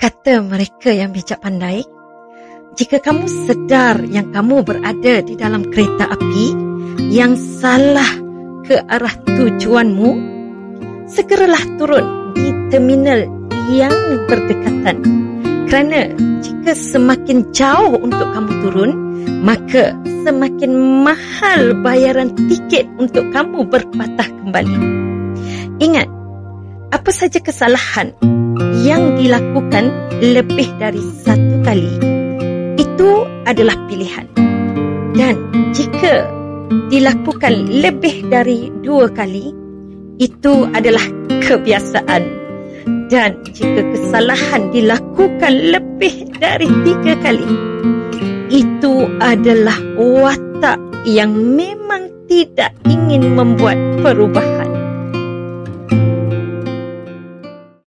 Kata mereka yang bijak pandai, jika kamu sedar yang kamu berada di dalam kereta api yang salah ke arah tujuanmu, segeralah turun di terminal yang berdekatan. Kerana jika semakin jauh untuk kamu turun, maka semakin mahal bayaran tiket untuk kamu berpatah kembali. Ingat, apa saja kesalahan yang dilakukan lebih dari satu kali, itu adalah pilihan. Dan jika dilakukan lebih dari 2 kali, itu adalah kebiasaan. Dan jika kesalahan dilakukan lebih dari 3 kali, itu adalah watak yang memang tidak ingin membuat perubahan.